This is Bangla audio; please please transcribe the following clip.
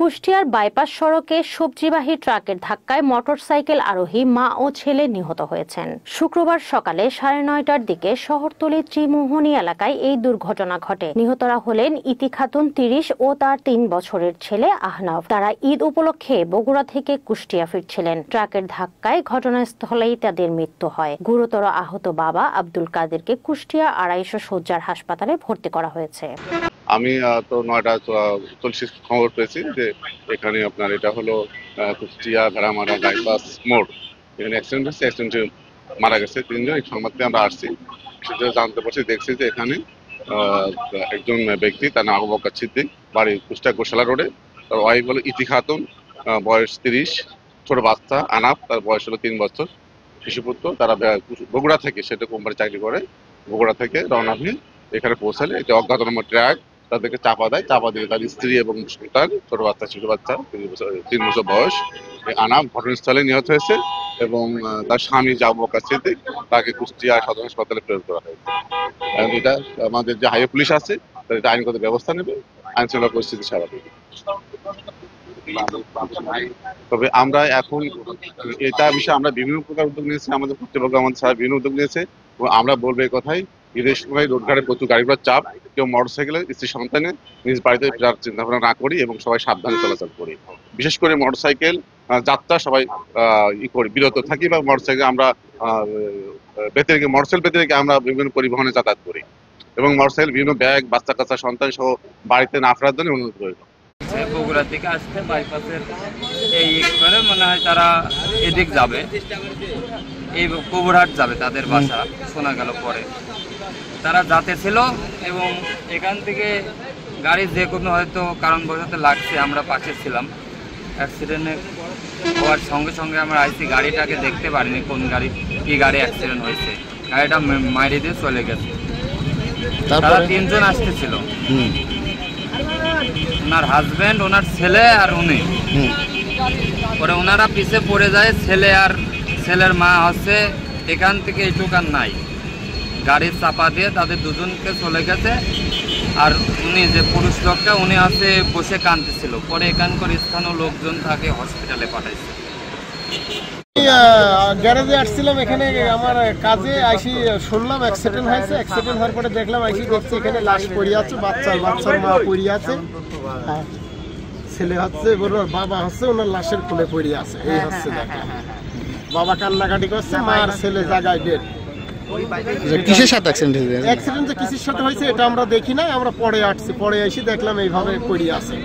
কুষ্টিয়ার বাইপাস সড়কে সবজিবাহী ট্রাকের ধাক্কায় মোটরসাইকেল আরোহী মা ও ছেলে নিহত হয়েছেন। শুক্রবার সকালে 9:30টার দিকে শহরতলির ত্রিমোহনী এলাকায় এই দুর্ঘটনা ঘটে। নিহতরা হলেন ইতি খাতুন 30 ও তার 3 বছরের ছেলে আহনাফ। তারা ঈদ উপলক্ষে বগুড়া থেকে কুষ্টিয়া ফিরছিলেন। ট্রাকের ধাক্কায় ঘটনাস্থলেই তাদের মৃত্যু হয়। গুরুতর আহত বাবা আব্দুল কাদেরকে কুষ্টিয়া 250 শয্যার হাসপাতালে ভর্তি করা হয়েছে। আমি তো 9:40 খবর পেয়েছি যে এখানে আপনার এটা হলো কুষ্টিয়া ভেড়ামারা বাইপাস মোড়, এখানে অ্যাক্সিডেন্ট হচ্ছে। অ্যাক্সিডেন্টে মারা গেছে 3 জন। এই সংবাদে আমরা আসছি, সেটা জানতে পারছি, দেখছি যে এখানে একজন ব্যক্তি, তার নাম আবু বকর সিদ্দিক, বাড়ি কুষ্টিয়া গোশালা রোডে। তার ওয়াইফ হলো ইতি খাতুন, বয়স 30, ছোট বাচ্চা আনাফ, তার বয়স হলো 3 বছর, শিশুপুত্র। তারা বগুড়া থেকে, সেটা কোম্পানি চাকরি করে, বগুড়া থেকে রওনা হয়ে এখানে পৌঁছালে একটি অজ্ঞাতনামা ট্রাক তাদেরকে চাপা দেয়। চাপা দিয়ে তার স্ত্রী এবং সন্তান, ছোট বাচ্চা, শিশু বাচ্চা 3 বছর বয়স আনাম ঘটনাস্থলে নিহত হয়েছে এবং তার স্বামী আবু বকর সিদ্দিক, তাকে কুষ্টিয়া সদর হাসপাতালে প্রেরণ করা হয়েছে। এটা আমাদের যে হাইওয়ে পুলিশ আছে, এটা আইনগত ব্যবস্থা নেবে, আইন শৃঙ্খলা পরিস্থিতি স্বাভাবিক। তবে আমরা এখন এটা বিষয়ে আমরা বিভিন্ন প্রকার উদ্যোগ নিয়েছি, আমাদের কর্তৃপক্ষ আমাদের সারা বিভিন্ন উদ্যোগ নিয়েছে এবং আমরা বলবো এই কথাই, ঈদের সময় রোডঘাটে প্রচুর গাড়ি ঘোড়ার চাপ, কেউ মোটরসাইকেলে স্ত্রী সন্তানে নিজ বাড়িতে ফেরার চিন্তা ভাবনা না করি এবং সবাই সাবধানে চলাচল করি। বিশেষ করে মোটরসাইকেল যাত্রা সবাই বিরত থাকি, বা মোটরসাইকেল আমরা মোটরসাইকেল পেতে রেখে আমরা বিভিন্ন পরিবহনে যাতায়াত করি এবং মোটরসাইকেল বিভিন্ন ব্যাগ, বাচ্চা কাচ্চা, সন্তান সহ বাড়িতে না ফেরার জন্য অনুরোধ রইল। বগুড়া থেকে আসতে বাইপাসের এই করে মনে হয় তারা এদিক যাবে, এই কবুরহাট যাবে, তাদের বাসা শোনা গেল। পরে তারা যাতে ছিল এবং এখান থেকে গাড়ি যে কোনো হয়তো কারণ বশত লাগছে, আমরা পাশে ছিলাম। অ্যাক্সিডেন্টে হওয়ার সঙ্গে সঙ্গে আমরা আইসি, গাড়িটাকে দেখতে পারিনি কোন গাড়ি কি গাড়ি অ্যাক্সিডেন্ট হয়েছে। গাড়িটা মাইরে দিয়ে চলে গেছে। তারা 3 জন আসতেছিল, ওনার হাজব্যান্ড, ওনার ছেলে আর উনি। পরে ওনারা পিছে পড়ে যায়, ছেলে আর ছেলের মা হচ্ছে এখান থেকে এইটুকান নাই, গাড়ির চাপা দিয়ে তাদের দুজনকে চলে গেছে। আর উনি যে পুরুষ লোকটা, উনি আছে বসে কাঁদতেছিল। পরে এখানকার স্থানীয় লোকজন তাকে হসপিটালে পাঠাইছে। গ্যারেজে আসছিলাম, এখানে আমার কাজে আইসি শুনলাম অ্যাক্সিডেন্ট হয়েছে। অ্যাক্সিডেন্ট হওয়ার পরে দেখলাম, আইসি দেখছি এখানে লাশ পড়ে আছে, বাচ্চার মা পড়ে আছে, ছেলে হচ্ছে বাবা হচ্ছে ওনার লাশের কোলে পড়ে আছে। এই হচ্ছে দেখলাম, বাবা কান্নাকাটি করছে, মা আর ছেলে জায়গায় ডেড। কিসের সাথে অ্যাক্সিডেন্ট যে কিসের সাথে হয়েছে এটা আমরা দেখি নাই, আমরা পরে আসছি, পরে এসে দেখলাম এইভাবে পড়ে আছে।